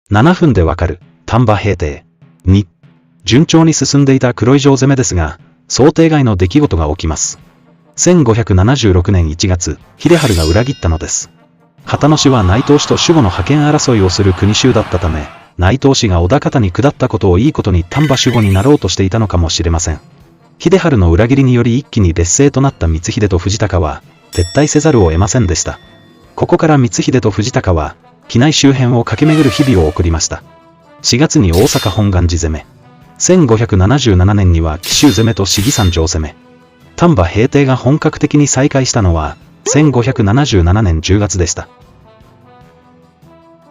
7分でわかる、丹波平定。2、順調に進んでいた黒井城攻めですが、想定外の出来事が起きます。1576年1月、秀治が裏切ったのです。秦野氏は内藤氏と守護の覇権争いをする国衆だったため、内藤氏が織田方に下ったことをいいことに丹波守護になろうとしていたのかもしれません。秀治の裏切りにより一気に劣勢となった光秀と藤孝は、撤退せざるを得ませんでした。ここから光秀と藤孝は、畿内周辺を駆け巡る日々を送りました。4月に大阪本願寺攻め。1577年には紀州攻めと信貴山城攻め。丹波平定が本格的に再開したのは、1577年10月でした。